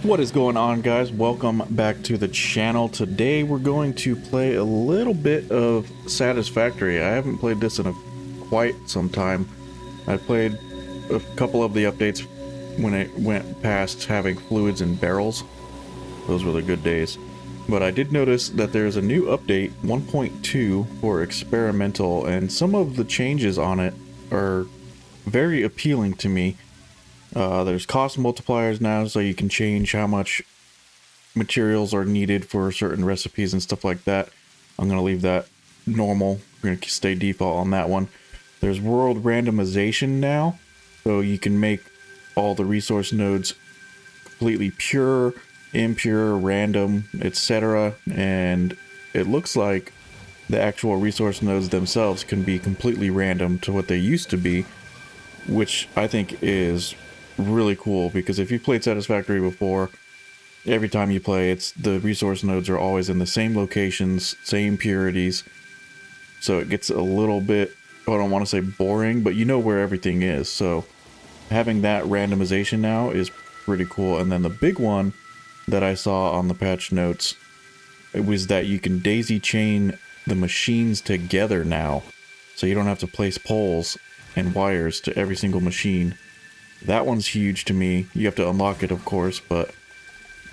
What is going on, guys? Welcome back to the channel. Today we're going to play a little bit of Satisfactory. I haven't played this in quite some time. I played a couple of the updates when it went past having fluids and barrels. Those were the good days. But I did notice that there's a new update, 1.2, for experimental, and some of the changes on it are very appealing to me. There's cost multipliers now, so you can change how much materials are needed for certain recipes and stuff like that. I'm going to leave that normal. We're going to stay default on that one. There's world randomization now, so you can make all the resource nodes completely pure, impure, random, etc. And it looks like the actual resource nodes themselves can be completely random to what they used to be, which I think is really cool, because if you played Satisfactory before, every time you play, the resource nodes are always in the same locations, same purities, so it gets a little bit, I don't want to say boring, but you know where everything is. So having that randomization now is pretty cool. And then the big one that I saw on the patch notes, it was that you can daisy chain the machines together now, so you don't have to place poles and wires to every single machine. That one's huge to me. You have to unlock it, of course, but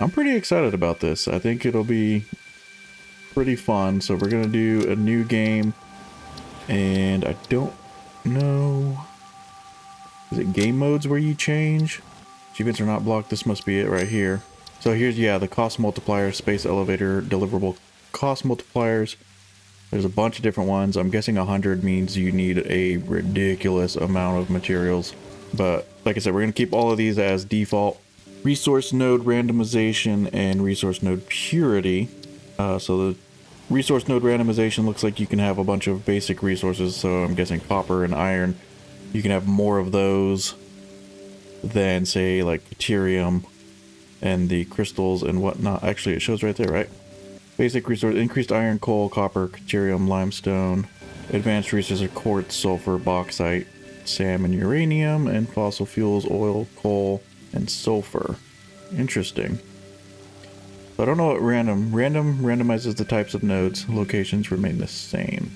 I'm pretty excited about this. I think it'll be pretty fun. So we're going to do a new game, and I don't know. Is it game modes where you change? Achievements are not blocked. This must be it right here. So here's, yeah, the cost multiplier, space elevator, deliverable cost multipliers. There's a bunch of different ones. I'm guessing 100 means you need a ridiculous amount of materials. But like I said, we're going to keep all of these as default. Resource node randomization and resource node purity. So the resource node randomization looks like you can have a bunch of basic resources. So I'm guessing copper and iron. You can have more of those than, say, like deuterium and the crystals and whatnot. Actually, it shows right there, right? Basic resource, increased iron, coal, copper, deuterium, limestone. Advanced resources are quartz, sulfur, bauxite, salmon, uranium, and fossil fuels, oil, coal, and sulfur. Interesting. So I don't know what random randomizes the types of nodes. Locations remain the same.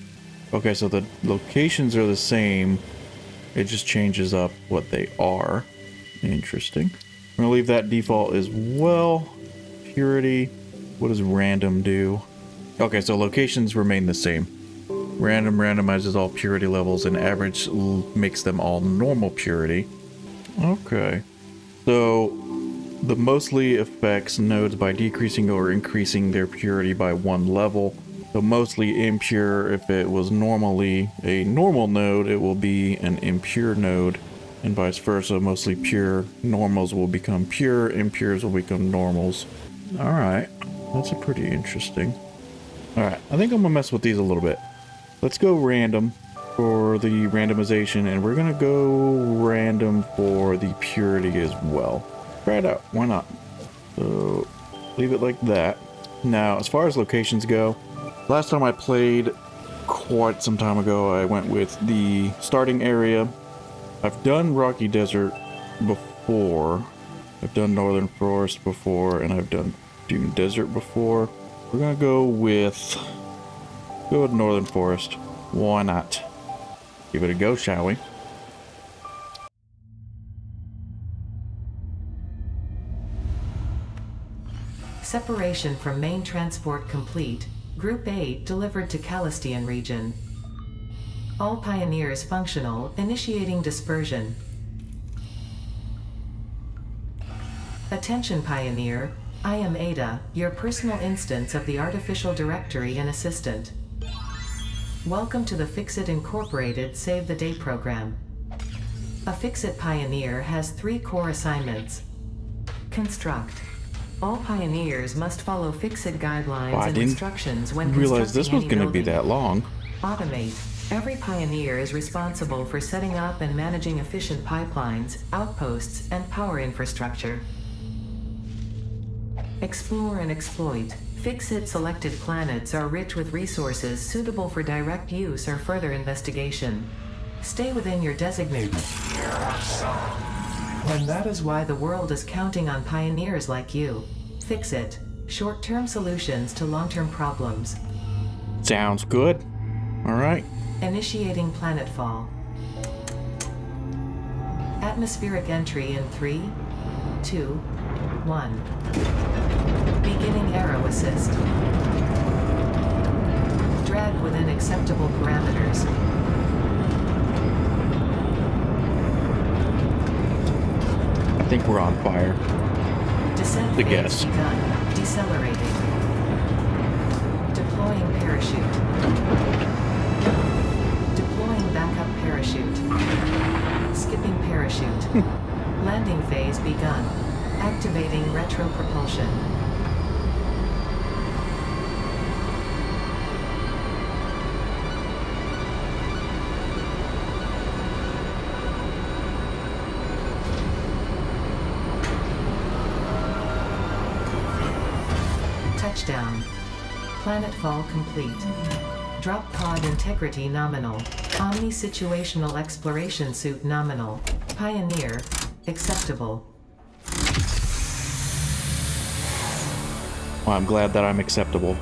Okay, so the locations are the same. It just changes up what they are. Interesting. I'm gonna leave that default as well. Purity. What does random do? Okay, so locations remain the same. Random randomizes all purity levels, and average makes them all normal purity. Okay. So the mostly affects nodes by decreasing or increasing their purity by 1 level. So mostly impure, if it was normally a normal node, it will be an impure node, and vice versa. Mostly pure normals will become pure, impures will become normals. Alright, that's a pretty interesting. Alright, I think I'm gonna mess with these a little bit. Let's go random for the randomization, and we're gonna go random for the purity as well. Try it out, why not? So leave it like that. Now, as far as locations go, last time I played quite some time ago, I went with the starting area. I've done Rocky Desert before. I've done Northern Forest before, and I've done Dune Desert before. We're gonna go with Northern Forest. Why not? Give it a go, shall we? Separation from main transport complete. Group 8 delivered to Calistian region. All pioneers functional, initiating dispersion. Attention Pioneer, I am Ada, your personal instance of the artificial directory and assistant. Welcome to the Fixit Incorporated Save the Day program. A Fixit Pioneer has 3 core assignments. Construct. All pioneers must follow Fixit guidelines and instructions when constructing realize this was going to be that long. Automate. Every pioneer is responsible for setting up and managing efficient pipelines, outposts, and power infrastructure. Explore and exploit. Fixit selected planets are rich with resources suitable for direct use or further investigation. Stay within your designated. And that is why the world is counting on pioneers like you. Fix it. Short-term solutions to long-term problems. Sounds good. All right. Initiating planetfall. Atmospheric entry in 3, 2, 1. Beginning aero assist. Drag within acceptable parameters. I think we're on fire. Descent The phase guess. begun. Decelerating. Deploying parachute. Deploying backup parachute. Skipping parachute. Landing phase begun. Activating retro propulsion. Touchdown. Planetfall complete. Drop pod integrity nominal. Omni situational exploration suit nominal. Pioneer. Acceptable. Well, I'm glad that I'm acceptable.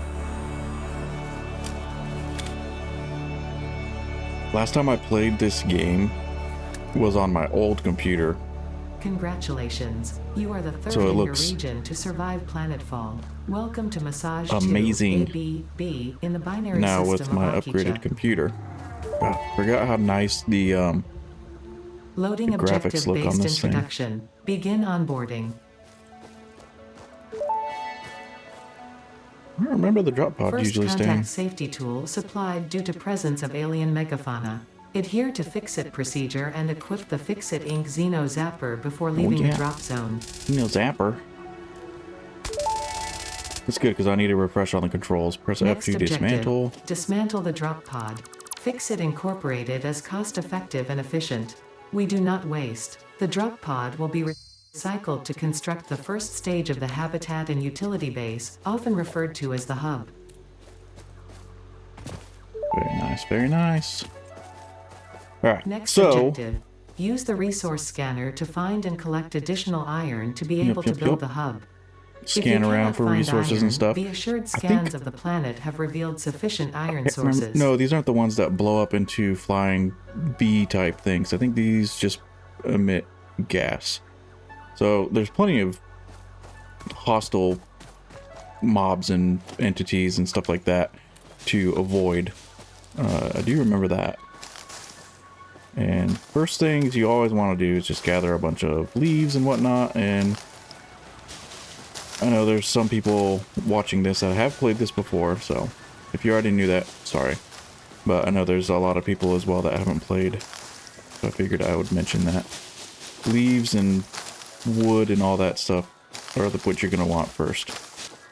Last time I played this game was on my old computer. Congratulations. You are the third So it in your looks region to survive planetfall. Welcome to Massage amazing. 2 ABB in the binary Now system with my of upgraded Akicha. computer. Forgot how nice the Loading the graphics look on objective-based this thing. introduction. Begin onboarding. I don't remember the drop pod First usually contact staying. safety tool supplied due to presence of alien megafauna. Adhere to Fix-It procedure and equip the Fix-It Inc. Xeno Zapper before leaving yeah. the drop zone. Zapper. That's good because I need a refresh on the controls. Press F Next to objective. dismantle. Dismantle the drop pod. Fix-It Incorporated is cost-effective and efficient. We do not waste. The drop pod will be recycled to construct the first stage of the habitat and utility base, often referred to as the hub. Very nice, very nice. Alright, Next so objective. Use the resource scanner to find and collect additional iron to be able to yep. build the hub. If scan you around cannot for find resources iron, and stuff. be assured I scans think- of the planet have revealed sufficient iron Can't remember- sources. No, these aren't the ones that blow up into flying bee type things. I think these just emit gas. So there's plenty of hostile mobs and entities and stuff like that to avoid. I do remember that. And first things you always want to do is just gather a bunch of leaves and whatnot. And I know there's some people watching this that have played this before, so if you already knew that, sorry. But I know there's a lot of people as well that haven't played, so I figured I would mention that. Leaves and wood and all that stuff are what you're going to want first.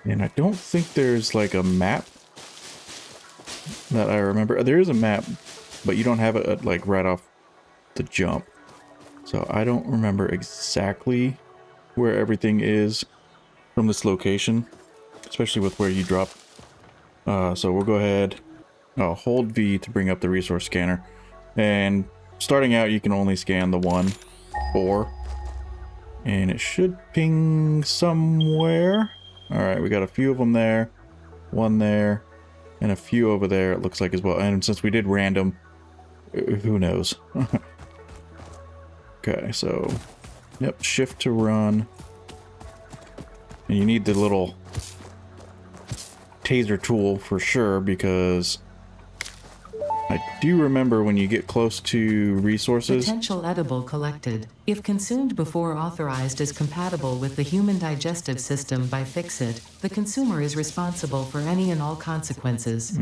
And I don't think there's like a map that I remember. There is a map, but you don't have it like right off the jump. So I don't remember exactly where everything is from this location, especially with where you drop. So we'll go ahead, hold V to bring up the resource scanner. And starting out, you can only scan the one ore. And it should ping somewhere. All right, we got a few of them there, one there, and a few over there, it looks like as well. And since we did random, who knows? Okay, so, yep, shift to run. And you need the little taser tool for sure, because I do remember when you get close to resources. Potential edible collected. If consumed before authorized as compatible with the human digestive system by Fix-It, the consumer is responsible for any and all consequences.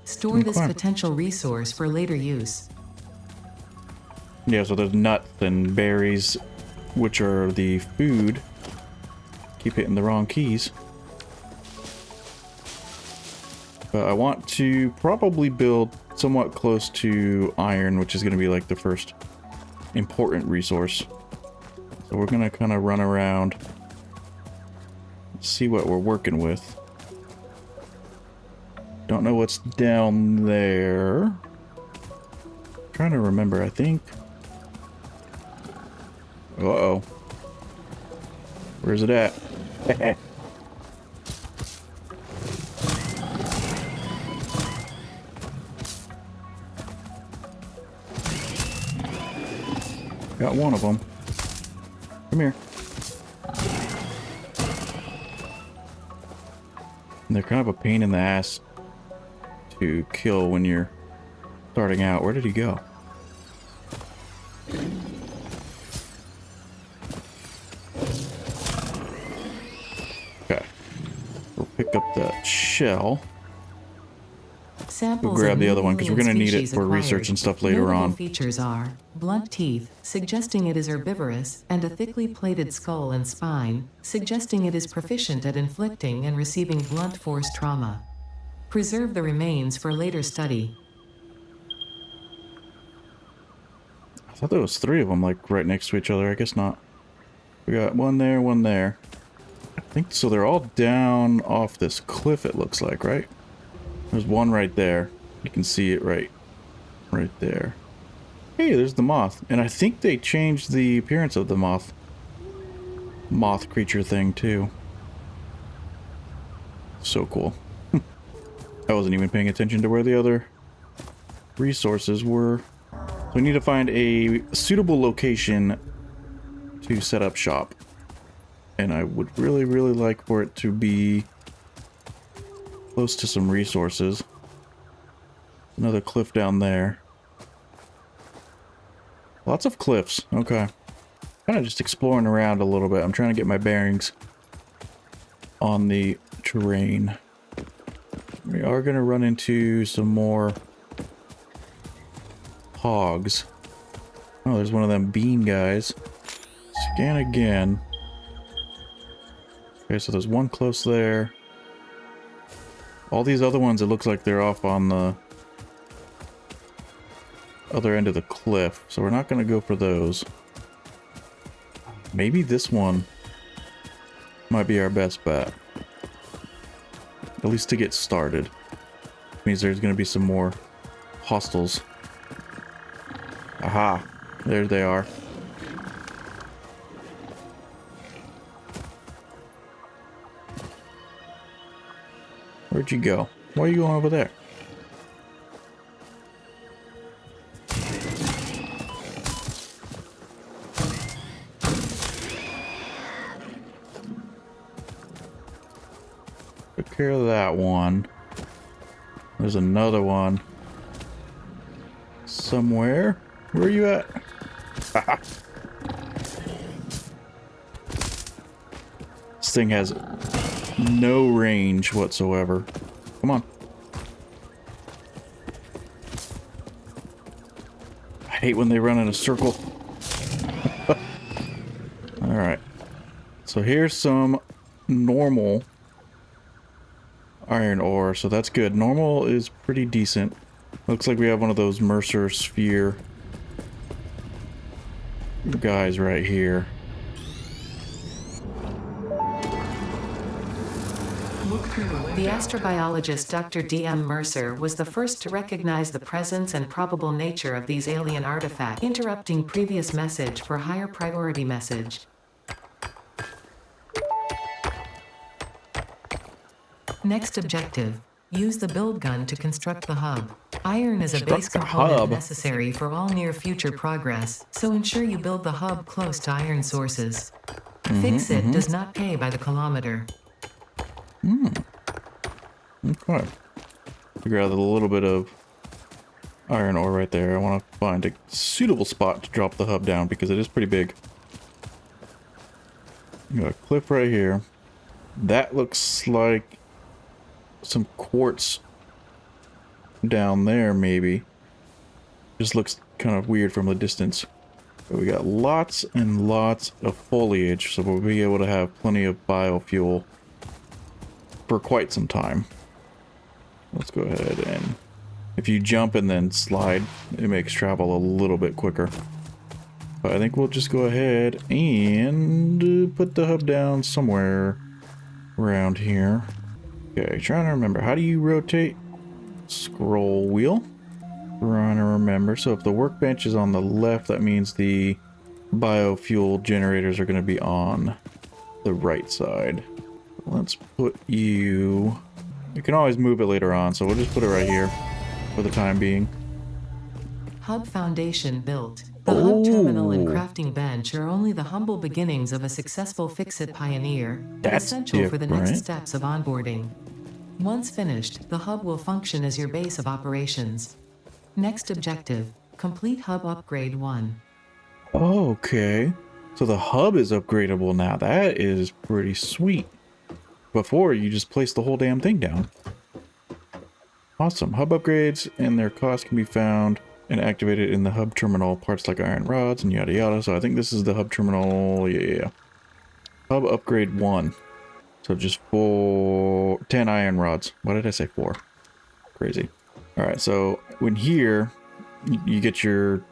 Store this Okay. potential resource for later use. Yeah, so there's nuts and berries, which are the food. Keep hitting the wrong keys. But I want to probably build somewhat close to iron, which is going to be like the first important resource. So we're going to kind of run around, see what we're working with. Don't know what's down there. Trying to remember, I think Uh-oh. Where's it at? Got one of them. Come here. And they're kind of a pain in the ass to kill when you're starting out. Where did he go? Okay. We'll pick up that shell. We'll grab the other one because we're going to need it for research and stuff later on. Features are blunt teeth, suggesting it is herbivorous, and a thickly plated skull and spine, suggesting it is proficient at inflicting and receiving blunt force trauma. Preserve the remains for later study. I thought there was 3 of them, like, right next to each other. I guess not. We got one there, one there. I think so. They're all down off this cliff, it looks like, right? There's one right there. You can see it right there. Hey, there's the moth. And I think they changed the appearance of the moth creature thing, too. So cool. I wasn't even paying attention to where the other resources were. So we need to find a suitable location to set up shop. And I would really, really like for it to be close to some resources. Another cliff down there. Lots of cliffs. Okay. Kind of just exploring around a little bit. I'm trying to get my bearings on the terrain. We are going to run into some more hogs. Oh, there's one of them bean guys. Scan again. Okay, so there's one close there. All these other ones, it looks like they're off on the other end of the cliff, so we're not going to go for those. Maybe this one might be our best bet. At least to get started. Means there's going to be some more hostiles. Aha! There they are. Where'd you go? Why are you going over there? Took care of that one. There's another one. Somewhere. Where are you at? This thing has no range whatsoever. Come on. I hate when they run in a circle. Alright. So here's some normal iron ore, so that's good. Normal is pretty decent. Looks like we have one of those Mercer sphere guys right here. The astrobiologist Dr. D.M. Mercer was the first to recognize the presence and probable nature of these alien artifacts, interrupting previous message for higher priority message. Next objective. Use the build gun to construct the hub. Iron is a base component necessary for all near future progress, so ensure you build the hub close to iron sources. Fix it does not pay by the kilometer. Okay. Figure out a little bit of iron ore right there. I want to find a suitable spot to drop the hub down because it is pretty big. You got a cliff right here. That looks like some quartz down there, maybe. Just looks kind of weird from the distance. But we got lots and lots of foliage, so we'll be able to have plenty of biofuel for quite some time. Let's go ahead and if you jump and then slide, it makes travel a little bit quicker. But I think we'll just go ahead and put the hub down somewhere around here. Okay, trying to remember. How do you rotate? Scroll wheel. Trying to remember. So if the workbench is on the left, that means the biofuel generators are going to be on the right side. Let's put you... We can always move it later on, so we'll just put it right here for the time being. Hub foundation built. The hub terminal and crafting bench are only the humble beginnings of a successful Fix-It pioneer, but That's essential for the next different. steps of onboarding. Once finished, the hub will function as your base of operations. Next objective, complete hub upgrade 1. Okay. So the hub is upgradable now. That is pretty sweet. Before, you just place the whole damn thing down. Awesome. Hub upgrades and their cost can be found and activated in the hub terminal. Parts like iron rods and yada yada. So I think this is the hub terminal. Yeah. Hub upgrade 1. So just 10 iron rods. Why did I say 4? Crazy. Alright, so when here, you get your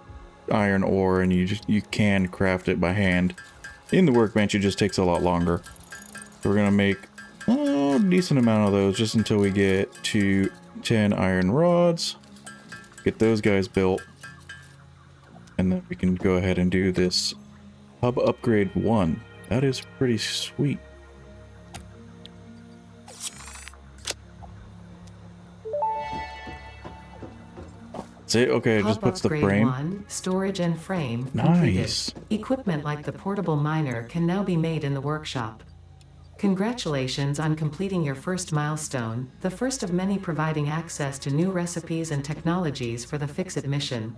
iron ore and you can craft it by hand. In the workbench, it just takes a lot longer. So we're going to make a decent amount of those just until we get to 10 iron rods. Get those guys built. And then we can go ahead and do this hub upgrade 1. That is pretty sweet. See, okay, it just puts the frame. 1, storage and frame Nice. completed. Equipment like the portable miner can now be made in the workshop. Congratulations on completing your first milestone, the first of many providing access to new recipes and technologies for the Fix-It mission.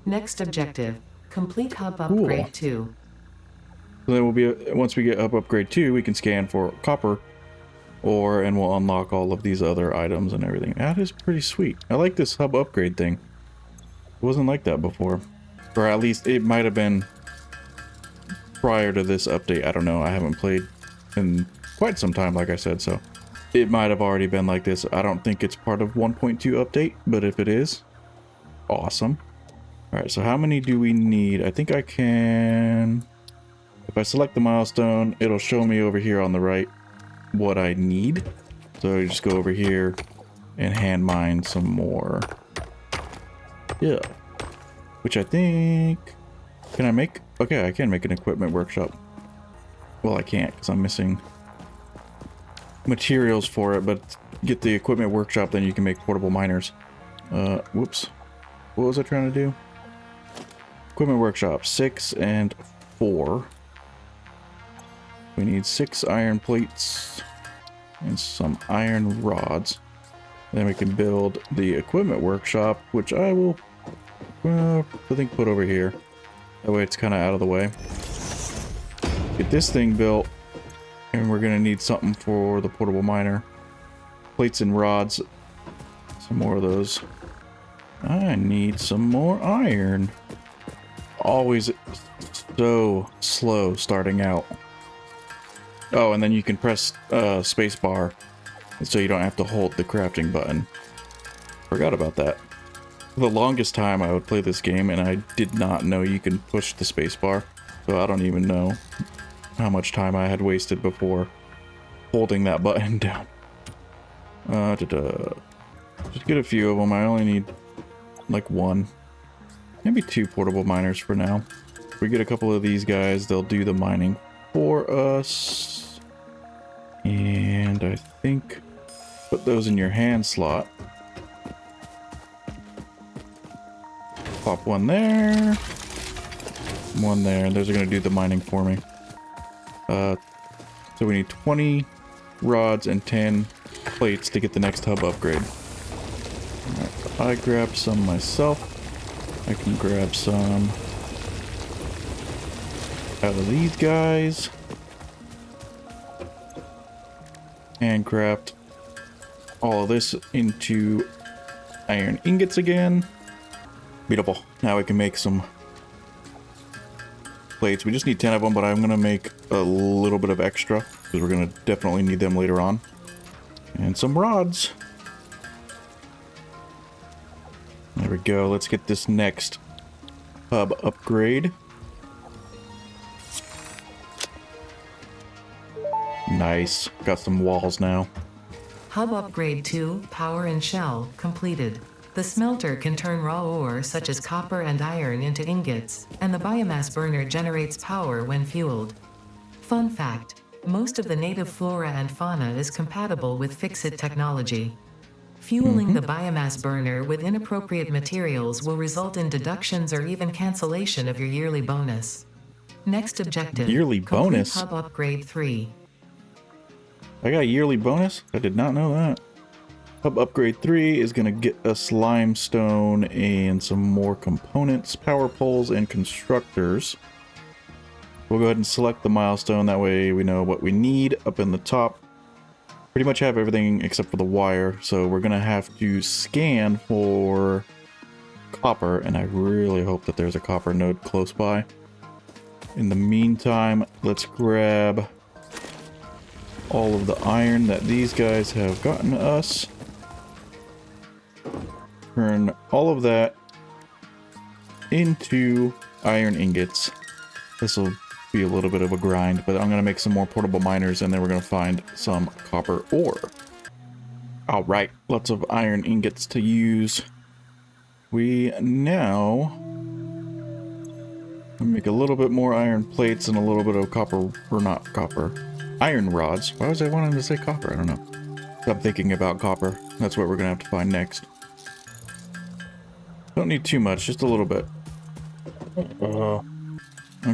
Next objective, complete hub upgrade 2. So then we'll be, once we get hub upgrade 2, we can scan for copper ore and we'll unlock all of these other items and everything. That is pretty sweet. I like this hub upgrade thing. It wasn't like that before. Or at least it might have been prior to this update. I don't know. I haven't played in quite some time, like I said, so it might have already been like this. I don't think it's part of 1.2 update, but if it is, awesome. Alright, so how many do we need? I think I can... If I select the milestone, it'll show me over here on the right what I need. So I just go over here and hand mine some more. Yeah. Which I think... Can I make... Okay, I can make an equipment workshop. Well, I can't because I'm missing materials for it, but get the equipment workshop, then you can make portable miners. Whoops. What was I trying to do? Equipment workshop, 6 and 4. We need 6 iron plates and some iron rods. Then we can build the equipment workshop, which I will, I think, put over here. That way it's kind of out of the way. Get this thing built, and we're going to need something for the portable miner. Plates and rods. Some more of those. I need some more iron. Always so slow starting out. Oh, and then you can press space bar so you don't have to hold the crafting button. Forgot about that. For the longest time I would play this game and I did not know you can push the space bar. So I don't even know how much time I had wasted before holding that button down. Just get a few of them. I only need like 1. Maybe 2 portable miners for now. If we get a couple of these guys, they'll do the mining for us. And I think put those in your hand slot. Pop one there. One there. Those are going to do the mining for me. So we need 20 rods and 10 plates to get the next hub upgrade. Alright, I grabbed some myself. I can grab some out of these guys. And craft all of this into iron ingots again. Beautiful. Now we can make some plates. We just need 10 of them, but I'm going to make a little bit of extra because we're going to definitely need them later on. And some rods. There we go. Let's get this next hub upgrade. Nice. Got some walls now. Hub upgrade 2, power and shell, completed. The smelter can turn raw ore such as copper and iron into ingots, and the biomass burner generates power when fueled. Fun fact: most of the native flora and fauna is compatible with Fixit technology. Fueling the biomass burner with inappropriate materials will result in deductions or even cancellation of your yearly bonus. Next objective: Yearly bonus? complete hub upgrade 3. I got a yearly bonus? I did not know that. Hub upgrade 3 is going to get us limestone and some more components, power poles, and constructors. We'll go ahead and select the milestone. That way we know what we need up in the top. Pretty much have everything except for the wire. So we're going to have to scan for copper. And I really hope that there's a copper node close by. In the meantime, let's grab all of the iron that these guys have gotten us. Turn all of that into iron ingots. This will be a little bit of a grind, but I'm going to make some more portable miners and then we're going to find some copper ore. Alright, lots of iron ingots to use. We now make a little bit more iron plates and a little bit of copper, or not copper, iron rods. Why was I wanting to say copper? I don't know. I'm thinking about copper. That's what we're going to have to find next. Don't need too much, just a little bit. I'll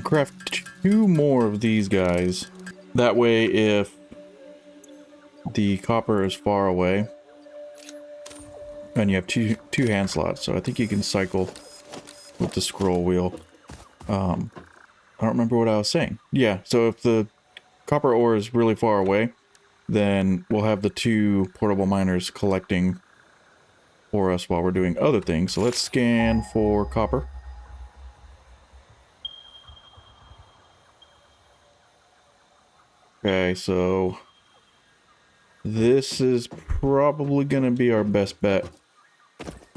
craft 2 more of these guys. That way, if the copper is far away, and you have two hand slots, so I think you can cycle with the scroll wheel. I don't remember what I was saying. Yeah, so if the copper ore is really far away, then we'll have the 2 portable miners collecting for us while we're doing other things. So let's scan for copper. Okay, so this is probably going to be our best bet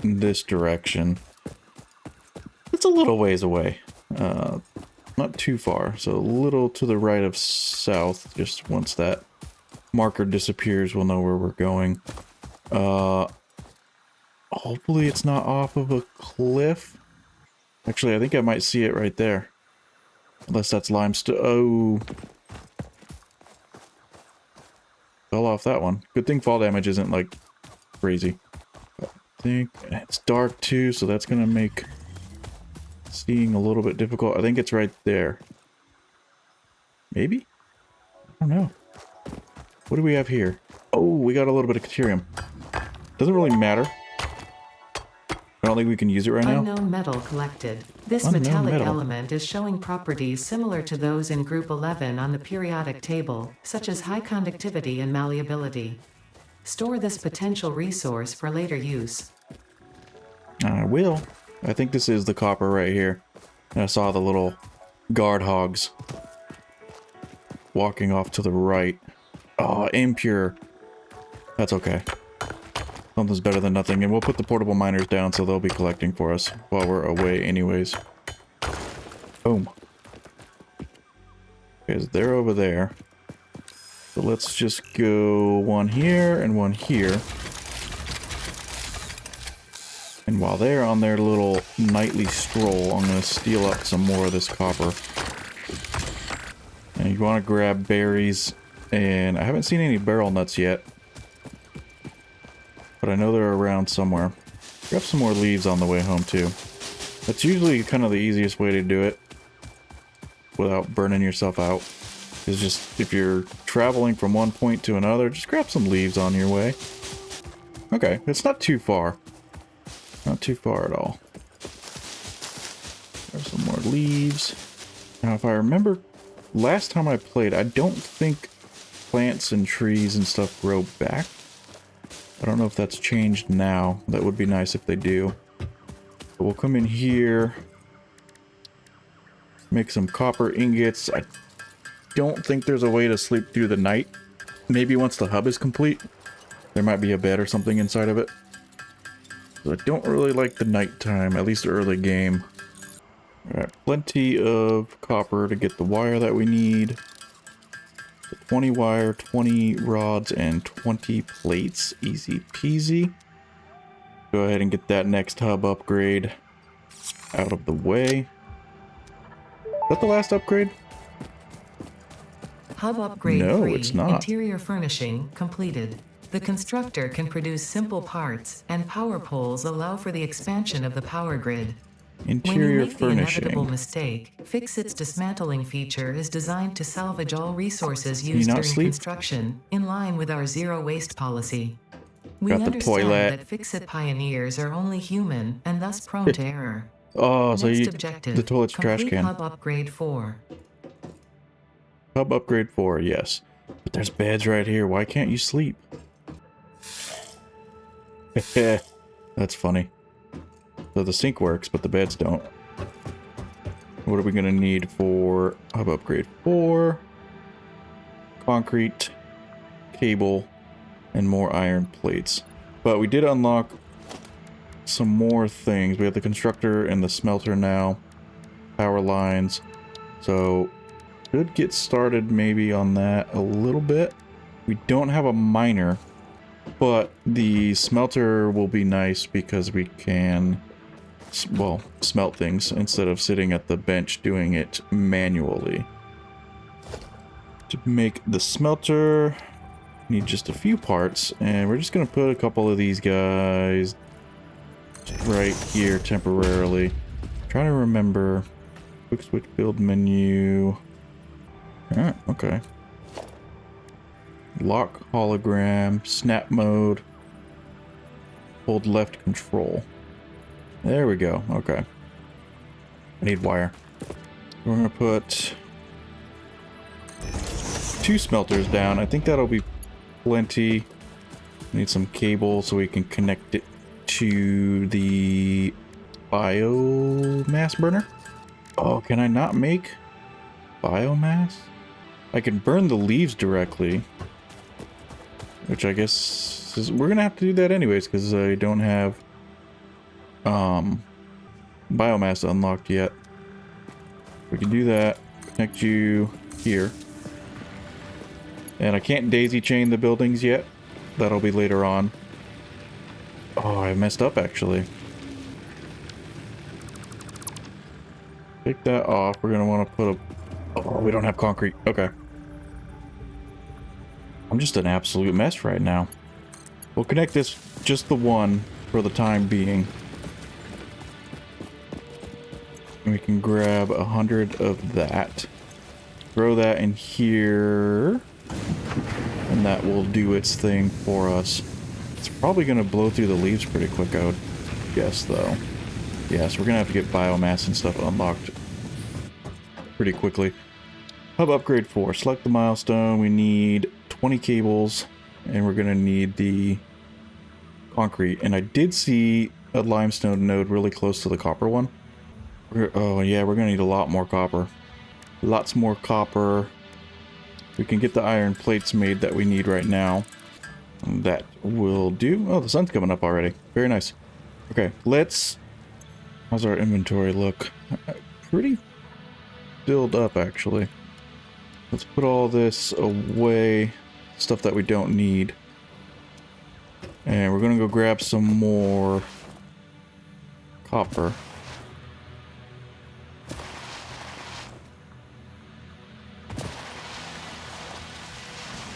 in this direction. It's a little ways away. Not too far, so a little to the right of south. Just once that marker disappears, we'll know where we're going. Hopefully it's not off of a cliff. Actually, I think I might see it right there. Unless that's limestone. Oh. Fell off that one. Good thing fall damage isn't like crazy. I think it's dark too, so that's gonna make seeing a little bit difficult. I think it's right there. Maybe? I don't know. What do we have here? Oh, we got a little bit of Caterium. Doesn't really matter. I don't think we can use it right now. Unknown metal collected. This metallic element is showing properties similar to those in Group 11 on the periodic table, such as high conductivity and malleability. Store this potential resource for later use. I will. I think this is the copper right here. And I saw the little guard hogs walking off to the right. Oh, impure. That's okay. Something's better than nothing. And we'll put the portable miners down so they'll be collecting for us while we're away anyways. Boom. Because they're over there. So let's just go one here and one here. And while they're on their little nightly stroll, I'm going to steal up some more of this copper. And you want to grab berries. And I haven't seen any barrel nuts yet. But I know they're around somewhere. Grab some more leaves on the way home too. That's usually kind of the easiest way to do it without burning yourself out. Is just, if you're traveling from one point to another, just grab some leaves on your way. Okay, it's not too far. Not too far at all. Grab some more leaves. Now, if I remember, last time I played, I don't think plants and trees and stuff grow back. I don't know if that's changed now. That would be nice if they do. But we'll come in here. Make some copper ingots. I don't think there's a way to sleep through the night. Maybe once the hub is complete. There might be a bed or something inside of it. So I don't really like the nighttime, at least early game. Alright, plenty of copper to get the wire that we need. 20 wire, 20 rods, and 20 plates. Easy peasy. Go ahead and get that next hub upgrade out of the way. Is that the last upgrade? Hub upgrade No, 3, it's not. interior furnishing, completed. The constructor can produce simple parts, and power poles allow for the expansion of the power grid. When you Interior make the inevitable furnishing. mistake, Fix-It's dismantling feature is designed to salvage all resources you used not during sleep? construction, in line with our zero waste policy. We Got the understand toilet. that Fix-It pioneers are only human, and thus prone to error. Oh, so Next you objective, the toilet's trash complete can. hub upgrade 4. Hub upgrade 4, yes. But there's beds right here. Why can't you sleep? That's funny. So the sink works, but the beds don't. What are we gonna need for hub upgrade 4? Concrete, cable, and more iron plates. But we did unlock some more things. We have the constructor and the smelter now. Power lines. So should get started maybe on that a little bit. We don't have a miner, but the smelter will be nice because we can, well, smelt things instead of sitting at the bench doing it manually. To make the smelter, need just a few parts, and we're just gonna put a couple of these guys right here temporarily. Trying to remember. Quick switch build menu. Alright, okay. Lock hologram, snap mode, hold left control. There we go, okay. I need wire. We're gonna put 2 smelters down. I think that'll be plenty. Need some cable so we can connect it to the biomass burner. Oh, can I not make biomass? I can burn the leaves directly, which I guess is, we're gonna have to do that anyways because I don't have biomass unlocked yet. We can do that. Connect you here, and I can't daisy chain the buildings yet. That'll be later on. Oh, I messed up actually. Take that off. We're gonna want to put a... Oh, we don't have concrete. Okay. I'm just an absolute mess right now. We'll connect this, just the one, for the time being. And we can grab 100 of that. Throw that in here. And that will do its thing for us. It's probably gonna blow through the leaves pretty quick, I would guess, though. Yeah, so we're gonna have to get biomass and stuff unlocked pretty quickly. Hub upgrade 4. Select the milestone. We need 20 cables, and we're gonna need the concrete. And I did see a limestone node really close to the copper one. Oh yeah, we're gonna need a lot more copper. Lots more copper. We can get the iron plates made that we need right now. That will do. Oh, the sun's coming up already. Very nice. Okay, let's... How's our inventory look? Pretty filled up, actually. Let's put all this away. Stuff that we don't need. And we're gonna go grab some more copper.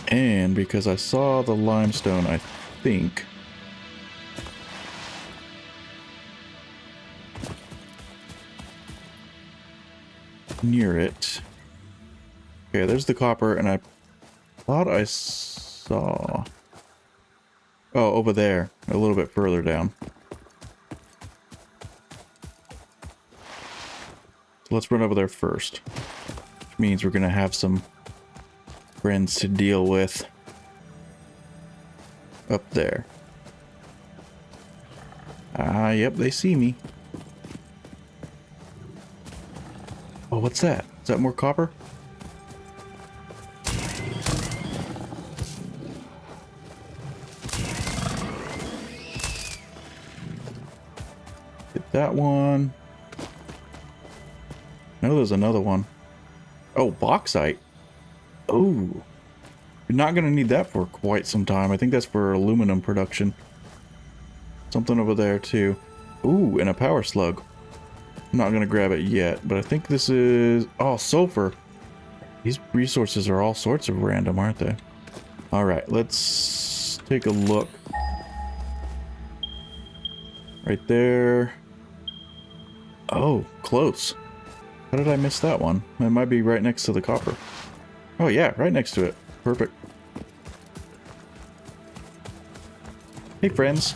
And because I saw the limestone, I think... near it. Okay, there's the copper, and I thought I saw... Oh, over there. A little bit further down. So let's run over there first. Which means we're gonna have some friends to deal with up there. Ah, yep, they see me. Oh, what's that? Is that more copper? Get that one. No, there's another one. Oh, bauxite. Oh. You're not going to need that for quite some time. I think that's for aluminum production. Something over there too. Ooh, and a power slug. I'm not gonna grab it yet, but I think this is... Oh, sulfur. These resources are all sorts of random, aren't they? Alright, let's take a look. Right there. Oh, close. How did I miss that one? It might be right next to the copper. Oh yeah, right next to it. Perfect. Hey friends.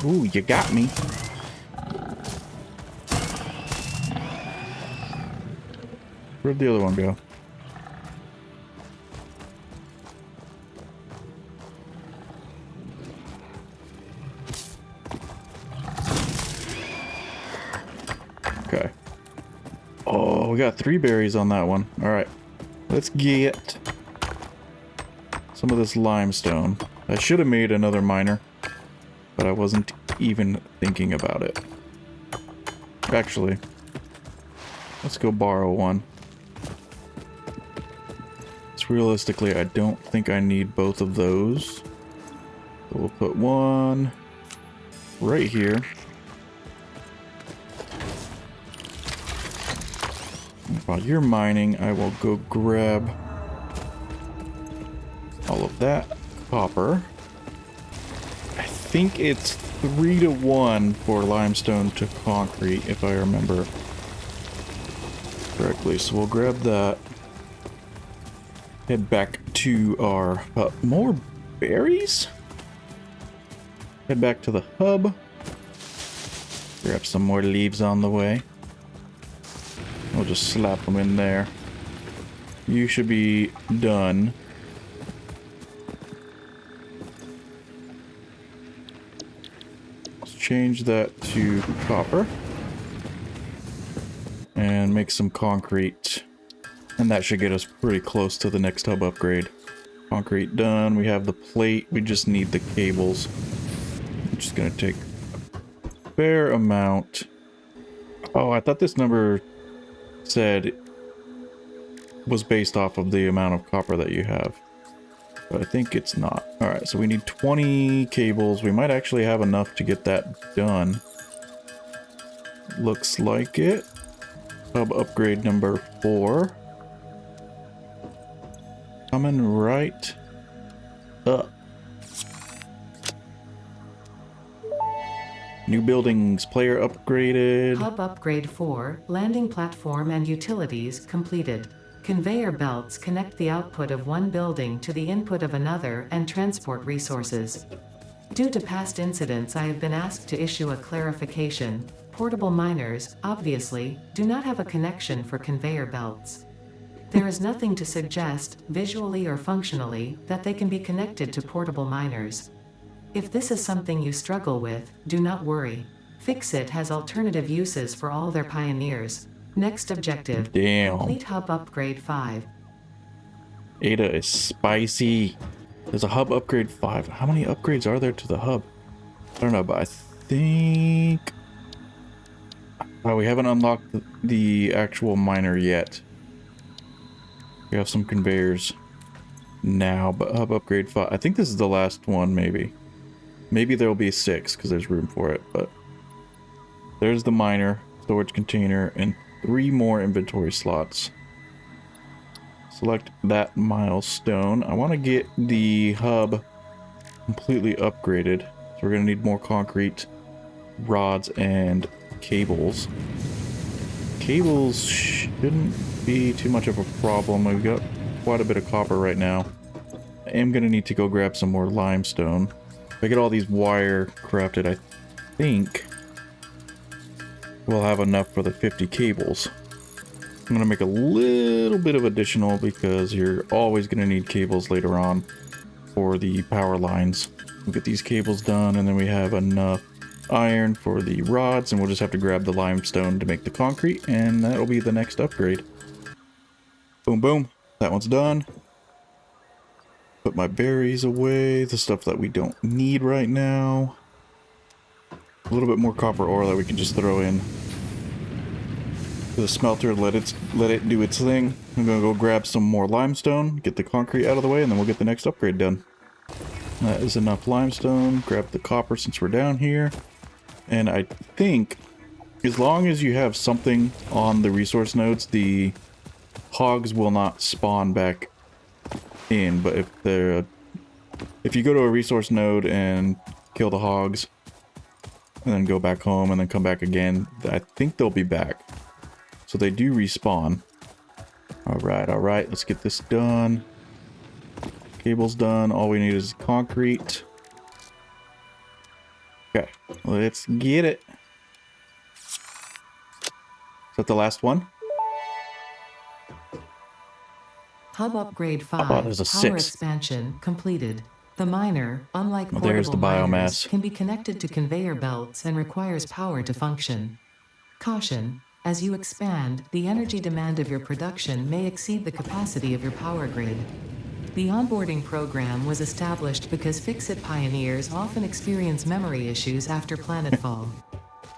Ooh, you got me. Where'd the other one go? Okay. Oh, we got 3 berries on that one. Alright. Let's get some of this limestone. I should have made another miner, but I wasn't even thinking about it. Actually, let's go borrow one. It's realistically, I don't think I need both of those. So we'll put one right here. While you're mining, I will go grab all of that copper. I think it's 3 to 1 for limestone to concrete, if I remember correctly. So we'll grab that. Head back to our more berries. Head back to the hub. Grab some more leaves on the way. We'll just slap them in there. You should be done. Let's change that to copper. And make some concrete. And that should get us pretty close to the next hub upgrade. Concrete done. We have the plate. We just need the cables. Which is going to take a fair amount. Oh, I thought this number said was based off of the amount of copper that you have. But I think it's not. Alright, so we need 20 cables. We might actually have enough to get that done. Looks like it. Hub upgrade number 4. Coming right up. New buildings, player upgraded. Hub upgrade 4, landing platform and utilities completed. Conveyor belts connect the output of one building to the input of another and transport resources. Due to past incidents, I have been asked to issue a clarification. Portable miners, obviously, do not have a connection for conveyor belts. There is nothing to suggest, visually or functionally, that they can be connected to portable miners. If this is something you struggle with, do not worry. Fixit has alternative uses for all their pioneers. Next objective. Damn. Complete hub upgrade 5. Ada is spicy. There's a hub upgrade 5. How many upgrades are there to the hub? I don't know, but I think... Oh, we haven't unlocked the actual miner yet. We have some conveyors now, but hub upgrade 5. I think this is the last one, maybe. Maybe there'll be 6, because there's room for it, but... There's the miner, storage container, and 3 more inventory slots. Select that milestone. I want to get the hub completely upgraded. So we're going to need more concrete, rods, and cables. Cables shouldn't be too much of a problem. We've got quite a bit of copper right now. I am going to need to go grab some more limestone. If I get all these wire crafted, I think we'll have enough for the 50 cables. I'm going to make a little bit of additional because you're always going to need cables later on for the power lines. We'll get these cables done, and then we have enough iron for the rods, and we'll just have to grab the limestone to make the concrete, and that'll be the next upgrade. Boom, boom. That one's done. Put my berries away, the stuff that we don't need right now. A little bit more copper ore that we can just throw in to the smelter, let it do its thing. I'm gonna go grab some more limestone, get the concrete out of the way, and then we'll get the next upgrade done. That is enough limestone. Grab the copper since we're down here. And I think as long as you have something on the resource nodes, the hogs will not spawn back in. But if you go to a resource node and kill the hogs and then go back home and then come back again, I think they'll be back. So they do respawn. All right, let's get this done. Cable's done. All we need is concrete. Okay, let's get it. Is that the last one? Hub upgrade 5. Oh, there's a Power 6. expansion completed. The miner, unlike Oh, there's portable the biomass. miners, can be connected to conveyor belts and requires power to function. Caution: as you expand, the energy demand of your production may exceed the capacity of your power grid. The onboarding program was established because Fix-It pioneers often experience memory issues after planetfall.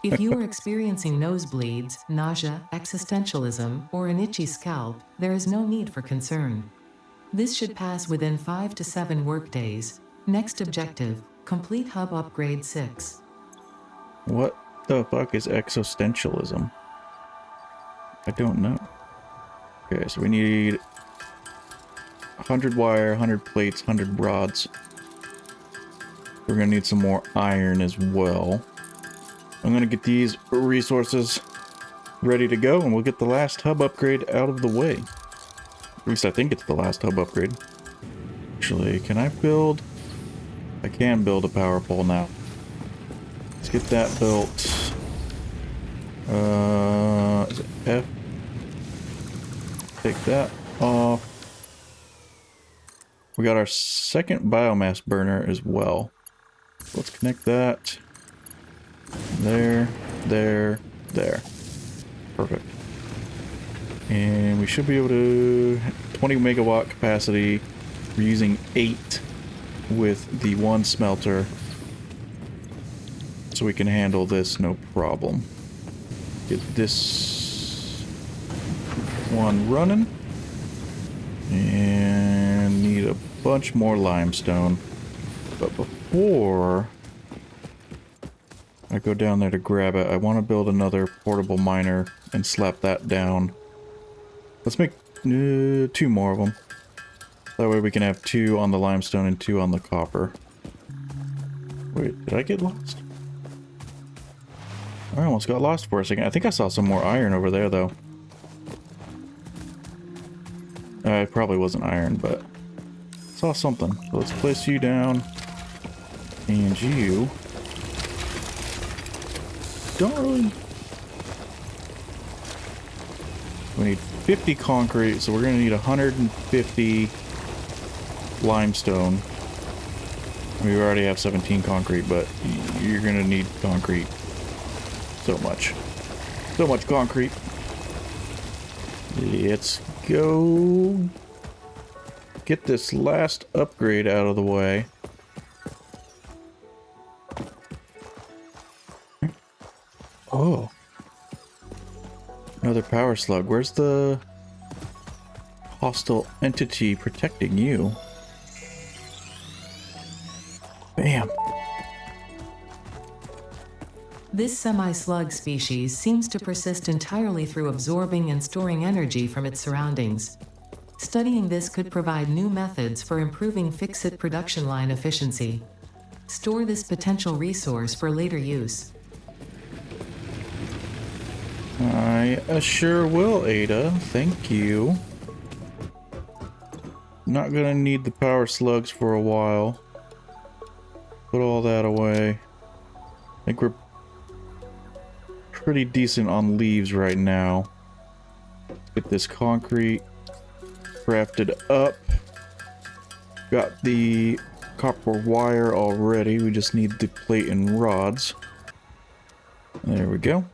If you are experiencing nosebleeds, nausea, existentialism, or an itchy scalp, there is no need for concern. This should pass within 5 to 7 workdays. Next objective: complete hub upgrade 6. What the fuck is existentialism? I don't know. Okay, so we need 100 wire, 100 plates, 100 rods. We're gonna need some more iron as well. I'm gonna get these resources ready to go, and we'll get the last hub upgrade out of the way. At least I think it's the last hub upgrade. Actually, can I build? I can build a power pole now. Let's get that built. Is it F? Take that off. We got our second biomass burner as well. Let's connect that. There, there, there. Perfect. And we should be able to 20 megawatt capacity. We're using 8 with the one smelter. So we can handle this no problem. Get this one running. And need a bunch more limestone. But before I go down there to grab it, I want to build another portable miner and slap that down. Let's make 2 more of them. That way we can have 2 on the limestone and 2 on the copper. Wait, did I get lost? I almost got lost for a second. I think I saw some more iron over there, though. It probably wasn't iron, but saw something. So let's place you down. And you don't really... We need 50 concrete, so we're going to need 150 limestone. We already have 17 concrete, but you're going to need concrete. So much. So much concrete. Let's go get this last upgrade out of the way. Oh. Another power slug. Where's the hostile entity protecting you? Bam. This semi-slug species seems to persist entirely through absorbing and storing energy from its surroundings. Studying this could provide new methods for improving Fix-It production line efficiency. Store this potential resource for later use. I sure will, Ada. Thank you. Not gonna need the power slugs for a while. Put all that away. I think we're pretty decent on leaves right now. Get this concrete crafted up. Got the copper wire already. We just need the plate and rods. There we go.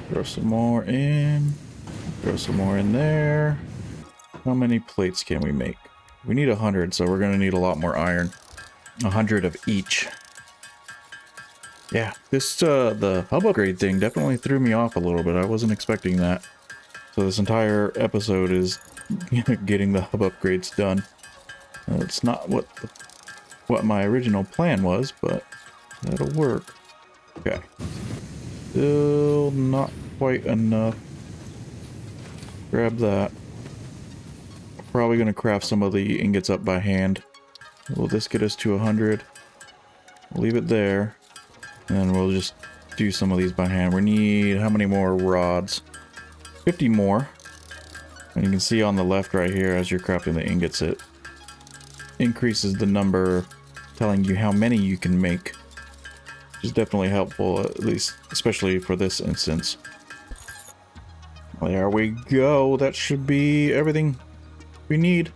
Throw some more in. Throw some more in there. How many plates can we make? We need 100, so we're going to need a lot more iron. 100 of each. Yeah, this, the hub upgrade thing definitely threw me off a little bit. I wasn't expecting that. So this entire episode is getting the hub upgrades done. It's not what my original plan was, but that'll work. Okay. Still not quite enough. Grab that. Probably going to craft some of the ingots up by hand. Will this get us to 100? We'll leave it there. And then we'll just do some of these by hand. We need how many more rods? 50 more. And you can see on the left right here as you're crafting the ingots, it increases the number, telling you how many you can make. Which is definitely helpful, at least, especially for this instance. There we go. That should be everything we need.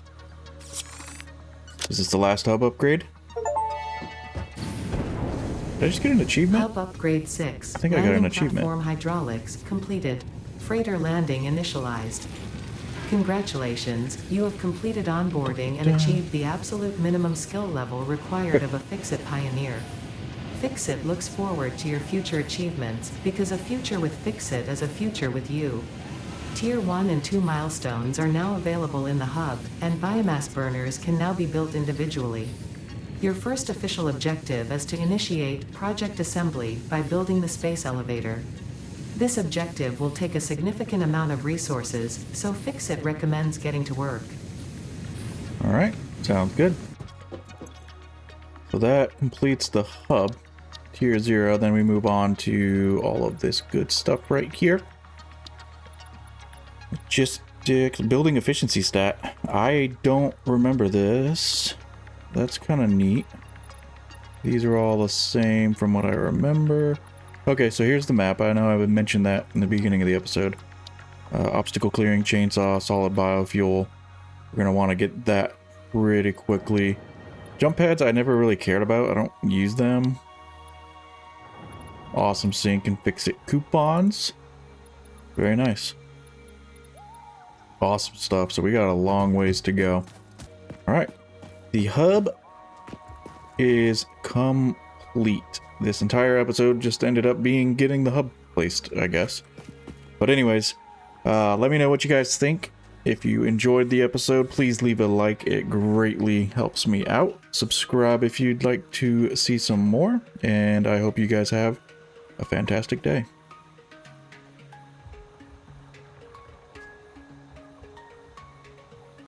Is this the last hub upgrade? Did I just get an achievement? Hub upgrade 6. I think I got an Landing achievement. Platform hydraulics completed. Freighter landing initialized. Congratulations, you have completed onboarding and achieved the absolute minimum skill level required of a Fix-It pioneer. Fix-It looks forward to your future achievements, because a future with Fix-It is a future with you. Tier 1 and 2 milestones are now available in the hub, and biomass burners can now be built individually. Your first official objective is to initiate Project Assembly by building the space elevator. This objective will take a significant amount of resources, so Fix-It recommends getting to work. Alright, sounds good. So that completes the hub, tier 0, then we move on to all of this good stuff right here. Logistics, building efficiency stat. I don't remember this. That's kind of neat. These are all the same from what I remember. Okay, so here's the map. I know I would mention that in the beginning of the episode. Obstacle clearing, chainsaw, solid biofuel. We're going to want to get that pretty quickly. Jump pads I never really cared about. I don't use them. Awesome sync and Fix-It coupons. Very nice. Awesome stuff. So we got a long ways to go. Alright. The hub is complete. This entire episode just ended up being getting the hub placed, I guess. But anyways, let me know what you guys think. If you enjoyed the episode, please leave a like. It greatly helps me out. Subscribe if you'd like to see some more. And I hope you guys have a fantastic day.